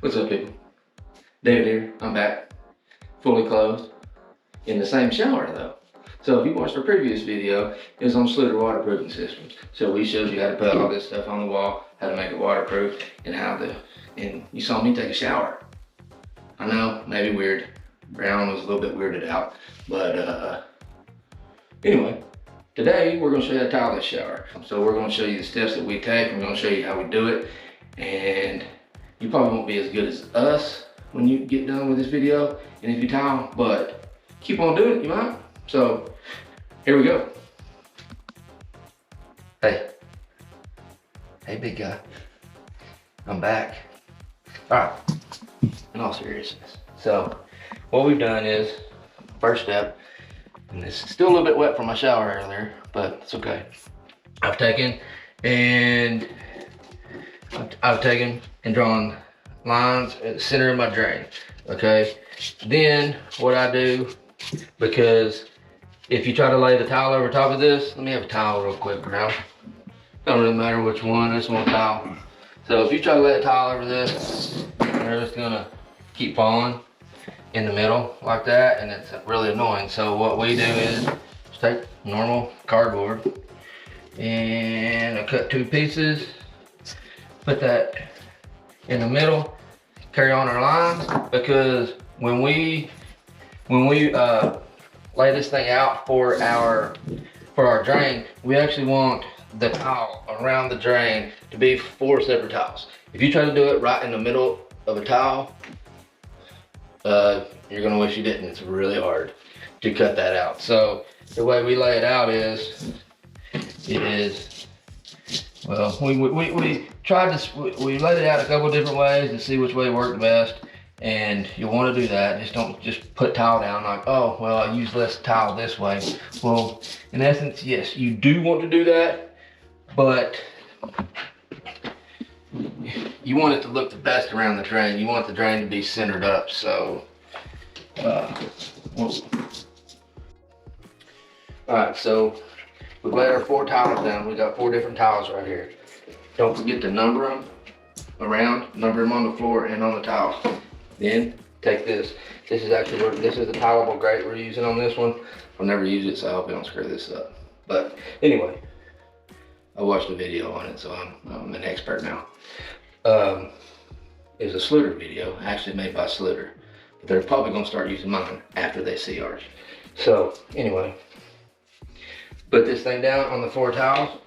What's up, people? David here. I'm back, fully clothed, in the same shower though. So if you watched our previous video, it was on Schluter waterproofing systems. So we showed you how to put all this stuff on the wall, how to make it waterproof, and you saw me take a shower. I know, maybe weird. Brown was a little bit weirded out, but anyway, today we're gonna show you how to tile this shower. So we're gonna show you the steps that we take. We're gonna show you how we do it, and you probably won't be as good as us when you get done with this video and if you tile, but keep on doing it, you might. So here we go. Hey big guy, I'm back. All right, in all seriousness. So what we've done is, first step, and it's still a little bit wet from my shower earlier, but it's okay. I've taken and drawn lines at the center of my drain, okay? Then what I do, because if you try to lay the tile over top of this, let me have a towel real quick, Grout. Don't really matter which one, I just want a towel. So if you try to lay a towel over this, they're just gonna keep falling in the middle like that, and it's really annoying. So what we do is just take normal cardboard, and I cut 2 pieces, put that in the middle, carry on our lines, because when we lay this thing out for our drain, we actually want the tile around the drain to be 4 separate tiles. If you try to do it right in the middle of a tile, you're gonna wish you didn't. It's really hard to cut that out. So the way we lay it out is, well, we laid it out a couple different ways to see which way worked best, and you want to do that. Don't just put tile down like, oh, well, I use less tile this way. Well, in essence, yes, you do want to do that, but you want it to look the best around the drain. You want the drain to be centered up. So, all right, so we've laid our 4 tiles down. We got 4 different tiles right here. Don't forget to number them around, number them on the floor and on the tiles. Then take this. This is the tileable grate we're using on this one. I'll never use it, so I hope I don't screw this up. But anyway, I watched a video on it, so I'm an expert now. It was a Schluter video, actually made by Schluter. But they're probably gonna start using mine after they see ours. So anyway, put this thing down on the 4 tiles,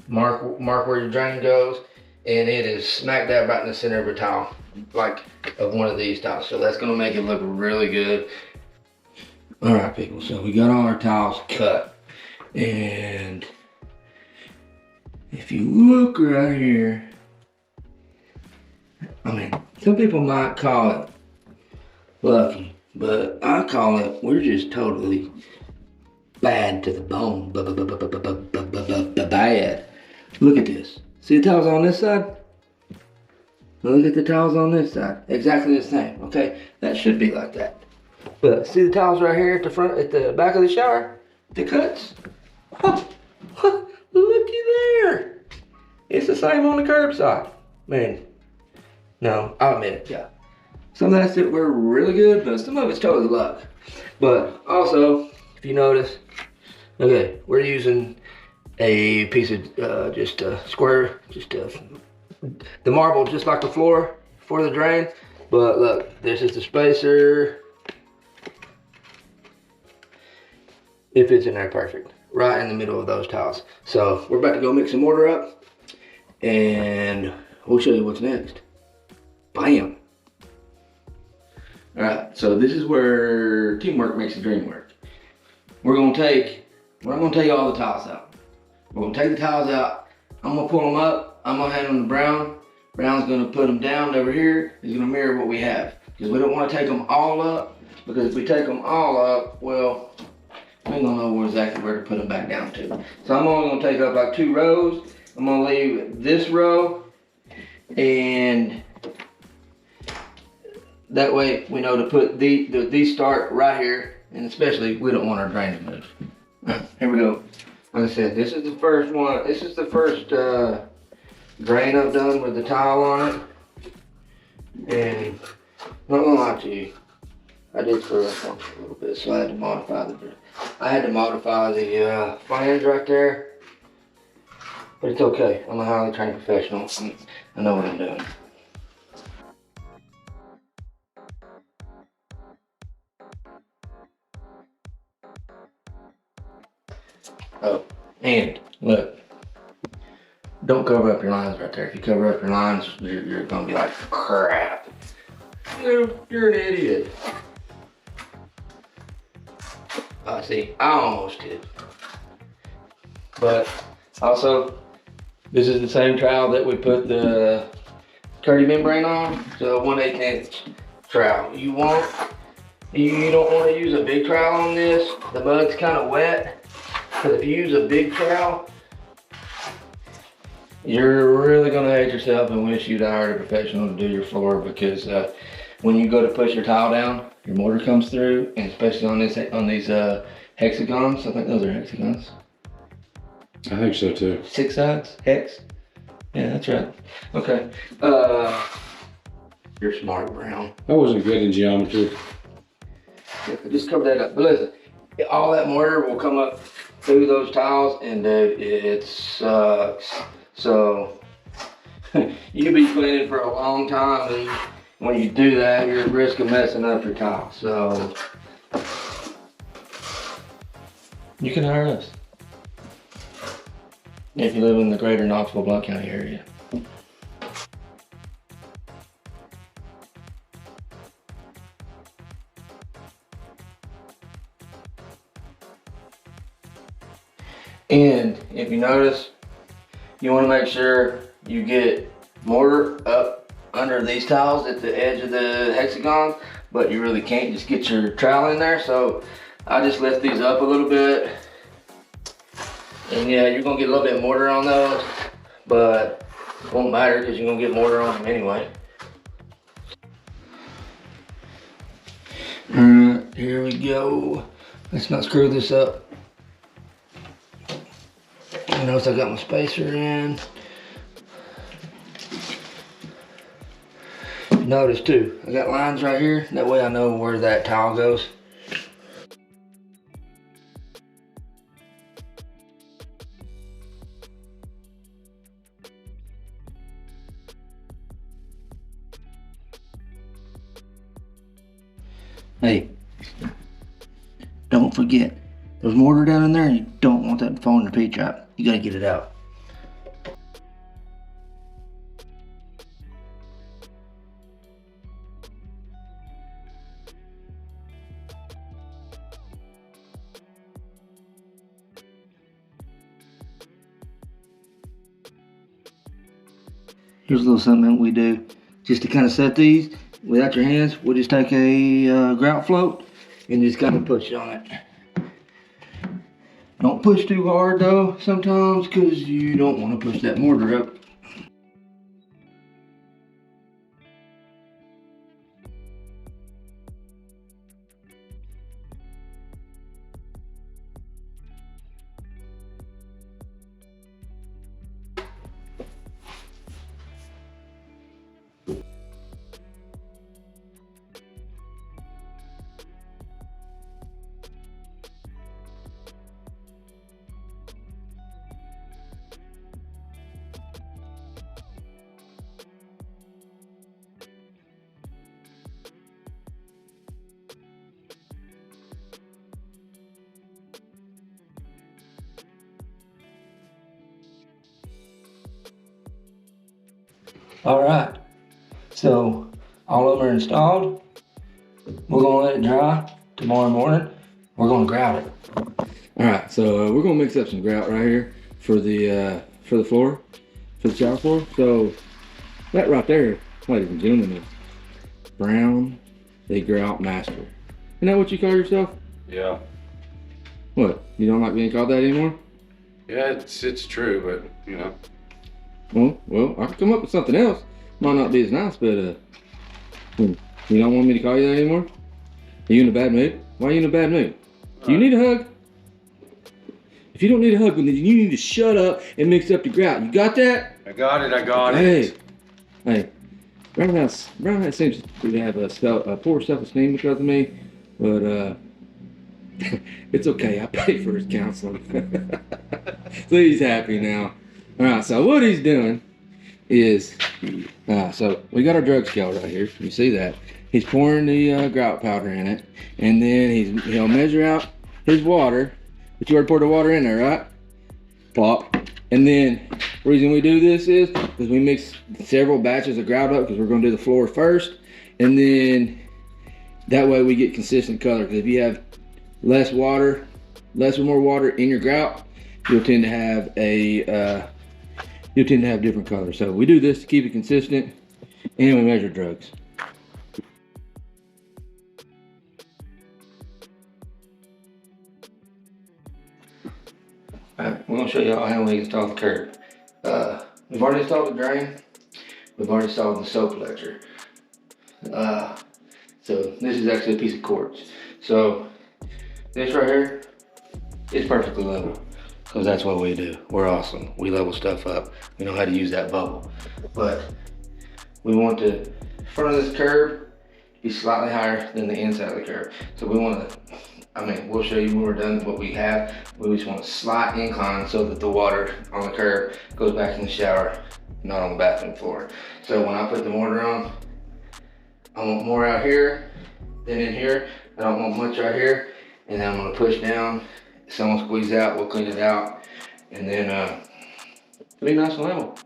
mark where your drain goes, and it is smack dab right in the center of a tile, like of one of these tiles. So that's gonna make it look really good. All right, people, so we got all our tiles cut, and if you look right here, I mean, some people might call it lucky, but I call it, we're just totally bad to the bone. Bad. Look at this. See the tiles on this side? Look at the tiles on this side. Exactly the same. Okay, that should be like that. But see the tiles right here at the back of the shower? The cuts? Looky there. It's the same on the curb side. Man, no, I'll admit it, yeah. Some of that stuff were really good, but some of it's totally luck. But also, if you notice, okay, we're using a piece of just a square, the marble, just like the floor for the drain. But look, this is the spacer. It fits in there perfect, right in the middle of those tiles. So we're about to go mix some mortar up, and we'll show you what's next. Bam. All right, so this is where teamwork makes the dream work. We're not gonna take all the tiles out. We're gonna take the tiles out. I'm gonna pull them up. I'm gonna hand them to Brown. Brown's gonna put them down over here. He's gonna mirror what we have, because we don't want to take them all up. Because if we take them all up, well, we ain't gonna know exactly where to put them back down to. So I'm only gonna take up like 2 rows. I'm gonna leave this row, and that way we know to put these start right here, and especially we don't want our drain to move. Right, here we go. Like I said, this is the first one. This is the first drain I've done with the tile on it. And I'm not gonna lie to you, I did screw up on it a little bit, so I had to modify the flange right there. But it's okay. I'm a highly trained professional. I know what I'm doing. Oh, and look, don't cover up your lines right there. If you cover up your lines, you're gonna be like, crap. You're an idiot. See, I almost did. But also, this is the same trowel that we put the curdy membrane on. So 1/8 inch trowel. You don't want to use a big trowel on this. The mud's kind of wet. Because if you use a big trowel, you're really gonna hate yourself and wish you'd hired a professional to do your floor, because when you go to push your tile down, your mortar comes through, and especially on these hexagons. I think those are hexagons. I think so too. 6 sides, hex. Yeah, that's right. Okay. You're smart, Brown. I wasn't good in geometry. Yeah, just cover that up. But listen, all that mortar will come up through those tiles, and it sucks. So you'll be cleaning for a long time, and when you do that, you're at risk of messing up your tile. So you can hire us if you live in the greater Knoxville, Blount County area. And if you notice, you want to make sure you get mortar up under these tiles at the edge of the hexagon, but you really can't just get your trowel in there. So I just lift these up a little bit. And yeah, you're gonna get a little bit of mortar on those, but it won't matter because you're gonna get mortar on them anyway. All right, here we go. Let's not screw this up. You notice I got my spacer in. Notice too, I got lines right here. That way I know where that tile goes. Hey, don't forget, there's mortar down in there and you don't want that to fall in the P-trap. You gotta get it out. Here's a little something we do just to kind of set these without your hands. We'll just take a grout float and just kind of push on it. Don't push too hard though sometimes, because you don't want to push that mortar up. All right, so all of them are installed. We're gonna let it dry. Tomorrow morning, we're gonna grout it. All right, so we're gonna mix up some grout right here for the floor, for the shower floor. So that right there, ladies and gentlemen, is Brown, the Grout Master. Isn't that what you call yourself? Yeah. What? You don't like being called that anymore? Yeah, it's true, but you know. Well, I could come up with something else. Might not be as nice, but you don't want me to call you that anymore? Are you in a bad mood? Why are you in a bad mood? Do you need a hug? If you don't need a hug, then you need to shut up and mix up the grout. You got that? I got it. Hey, Brown seems to have a poor self-esteem because of me, but it's okay. I pay for his counseling, so he's happy now. All right. So what he's doing is, so we got our drug scale right here. You see that? He's pouring the grout powder in it, and then he'll measure out his water. But you already poured the water in there, right? Plop. And then the reason we do this is because we mix several batches of grout up because we're going to do the floor first, and then that way we get consistent color. Because if you have less or more water in your grout, you'll tend to have different colors. So we do this to keep it consistent, and we measure drugs. Alright, we're going to show y'all how we install the curb. We've already installed the drain. We've already installed the soap ledger. So this is actually a piece of quartz. So this right here is perfectly level, because that's what we do. We're awesome. We level stuff up. We know how to use that bubble. But we want the front of this curb to be slightly higher than the inside of the curb. So we want to, we'll show you when we're done what we have. We just want a slight incline so that the water on the curb goes back in the shower, not on the bathroom floor. So when I put the mortar on, I want more out here than in here. I don't want much right here. And then I'm gonna push down. If someone squeeze out, we'll clean it out. And then it'll be nice and level.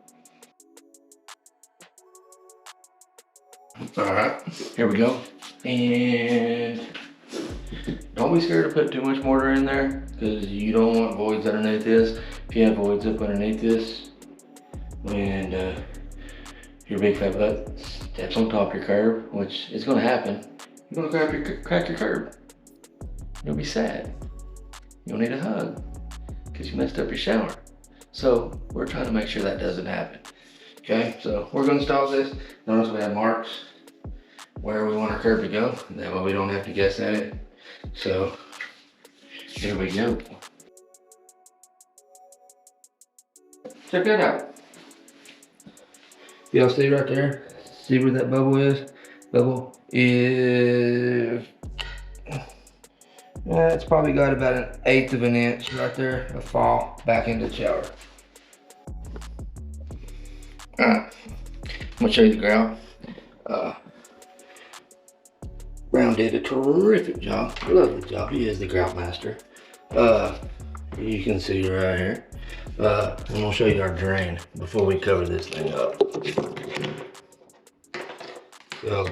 All right, here we go. And don't be scared to put too much mortar in there, because you don't want voids underneath this. If you have voids up underneath this, and your big fat butt steps on top of your curb, which is gonna happen, you're gonna crack your curb. You'll be sad. You'll need a hug, because you messed up your shower. So we're trying to make sure that doesn't happen. Okay, so we're gonna install this. Notice we have marks where we want our curb to go. That way we don't have to guess at it. So here we go. Check that out. Y'all see right there? See where that bubble is? Bubble is, it's probably got about 1/8 of an inch right there of fall back into the shower. Alright, I'm gonna show you the grout. Brown did a terrific job, lovely job. He is the grout master. You can see right here. I'm gonna show you our drain before we cover this thing up. So,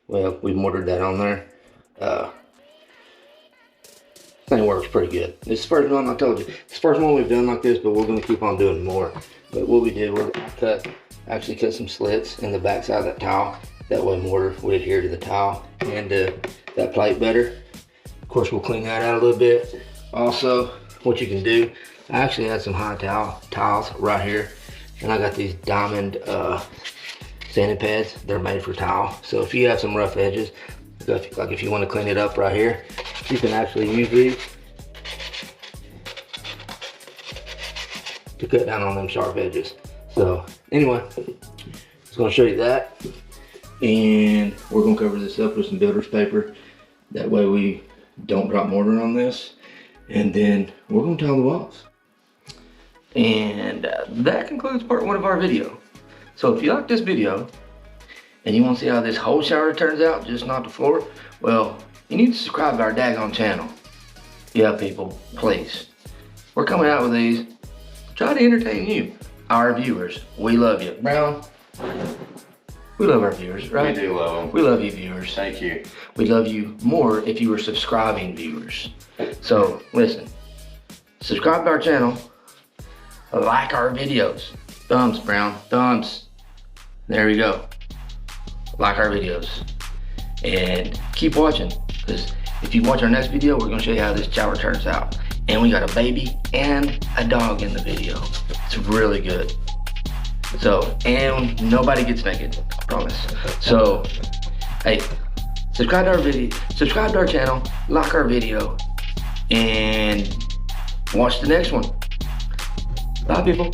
well, we mortared that on there. Thing works pretty good. This is the first one, I told you, it's the first one we've done like this, but we're gonna keep on doing more. But what we did was actually cut some slits in the back side of that towel. That way mortar would adhere to the towel and that plate better. Of course, we'll clean that out a little bit. Also, what you can do, I actually had some high tiles right here, and I got these diamond sanding pads. They're made for tile. So if you have some rough edges, like if you want to clean it up right here, you can actually use these to cut down on them sharp edges. So anyway, just gonna show you that. And we're gonna cover this up with some builder's paper. That way we don't drop mortar on this. And then we're gonna tile the walls. And that concludes part 1 of our video. So if you like this video and you wanna see how this whole shower turns out, just not the floor, well, you need to subscribe to our daggone channel. Yeah, people, please. We're coming out with these. Try to entertain you, our viewers. We love you. Brown, we love our viewers, right? We do love them. We love you, viewers. Thank you. We'd love you more if you were subscribing viewers. So listen, subscribe to our channel, like our videos. Thumbs, Brown, thumbs. There we go. Like our videos. And keep watching, because if you watch our next video, we're gonna show you how this shower turns out. And we got a baby and a dog in the video. It's really good. So, and nobody gets naked, I promise. So, hey, subscribe to our video, subscribe to our channel, like our video, and watch the next one. Bye, people.